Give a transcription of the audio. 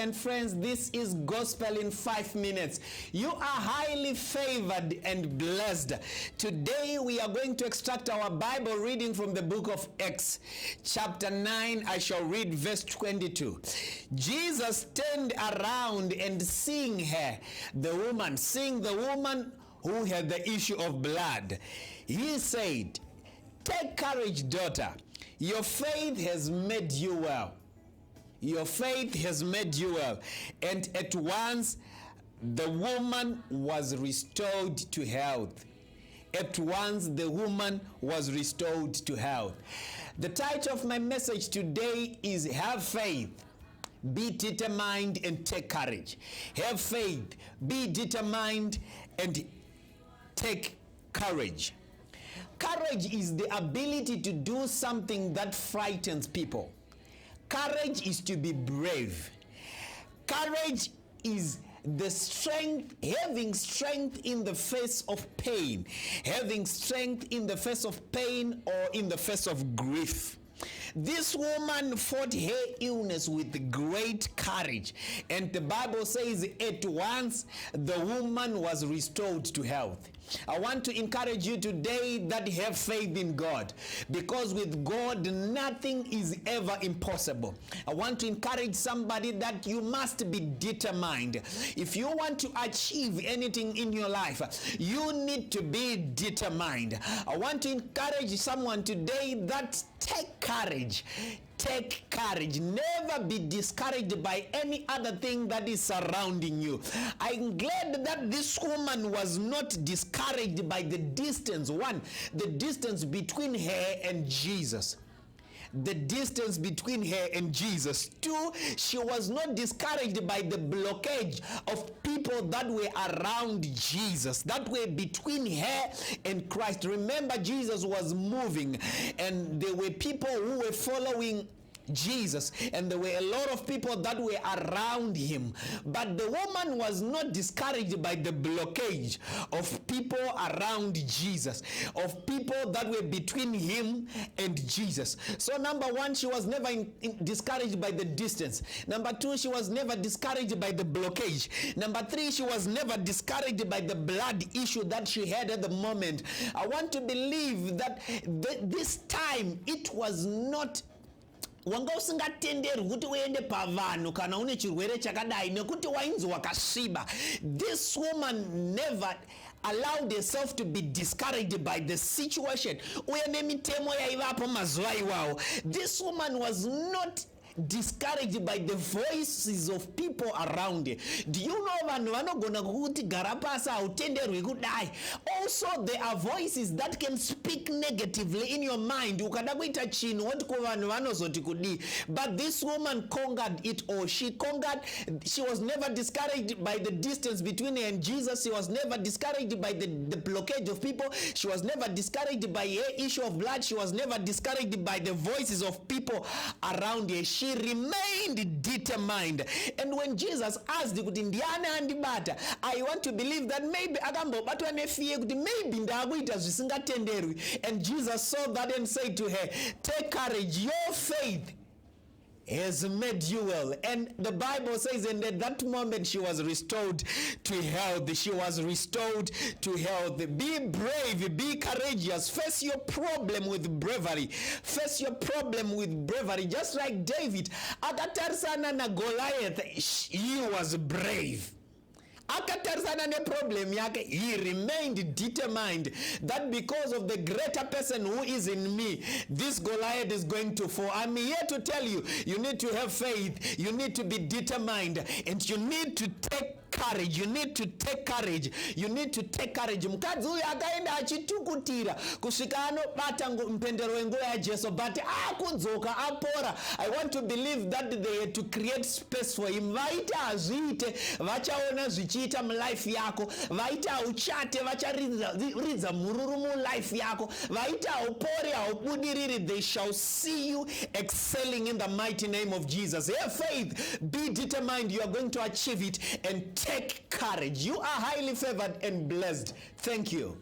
and friends. This is Gospel in 5 minutes. You are highly favored and blessed. Today we are going to extract our Bible reading from the book of Acts, chapter 9. I shall read verse 22. Jesus turned around and seeing the woman who had the issue of blood, he said, "Take courage, daughter. Your faith has made you well." Your faith has made you well. And at once the woman was restored to health. At once the woman was restored to health. The title of my message today is Have Faith, Be Determined, and Take Courage. Have faith, be determined, and take courage. Courage is the ability to do something that frightens people. Courage is to be brave. Courage is the strength, having strength in the face of pain, having strength in the face of pain or in the face of grief. This woman fought her illness with great courage, and the Bible says at once the woman was restored to health. I want to encourage you today that have faith in God, because with God nothing is ever impossible. I want to encourage somebody that you must be determined. If you want to achieve anything in your life, you need to be determined. I want to encourage someone today that take courage. Take courage. Never be discouraged by any other thing that is surrounding you. I'm glad that this woman was not discouraged by the distance. One, the distance between her and Jesus. The distance between her and Jesus. Two, she was not discouraged by the blockage of people that were around Jesus, that were between her and Christ. Remember, Jesus was moving, and there were people who were following Jesus, and there were a lot of people that were around him. But the woman was not discouraged by the blockage of people around Jesus, of people that were between him and Jesus. So number one, she was never discouraged by the distance. Number two, she was never discouraged by the blockage. Number three, she was never discouraged by the blood issue that she had at the moment. I want to believe that this time it was not wanga usingatenderi kuti uende pavanhu kana une chirwere chakadai nekuti wainzi wakasviba. This woman never allowed herself to be discouraged by the situation uye nemitemo yaivapo mazuva iwawo. This woman was not discouraged by the voices of people around her. Do you know vanhu vanogona kuti gara pasi hautenderwi kudai? Also there are voices that can speak negatively in your mind. Ukada kuita chinhu woti kuvanhu vanozoti kudi. But this woman conquered it all. She conquered. She was never discouraged by the distance between her and Jesus. She was never discouraged by the blockage of people. She was never discouraged by her issue of blood. She was never discouraged by the voices of people around her. She remained determined. And when Jesus asked kuti ndiani andibata, I want to believe that maybe akambobatwa nefiye kuti maybe ndakuita zvisingatenderwi. And Jesus saw that and said to her, take courage, your faith has made you well. And the Bible says, and at that moment she was restored to health. She was restored to health. Be brave, be courageous. Face your problem with bravery. Face your problem with bravery. Just like David, akatarisana na Goliath, he was brave. Akatarisana ne problem yake, he remained determined that because of the greater person who is in me, this Goliath is going to fall. I'm here to tell you, you need to have faith, you need to be determined, and you need to take courage. You need to take courage. You need to take courage. Mukadzi uyu akaenda achitukutira kusvika anobata mpendero wenguva yaJesu, but akudzoka apora. I want to believe that they had to create space for him. Vaita azviite, vachaona zvichiita mulife yako. Vaita uchate, vacharidza mururu mulife yako. Vaita upore, haubudiriri. They shall see you excelling in the mighty name of Jesus. Have faith, be determined. You are going to achieve it, and take courage. You are highly favored and blessed. Thank you.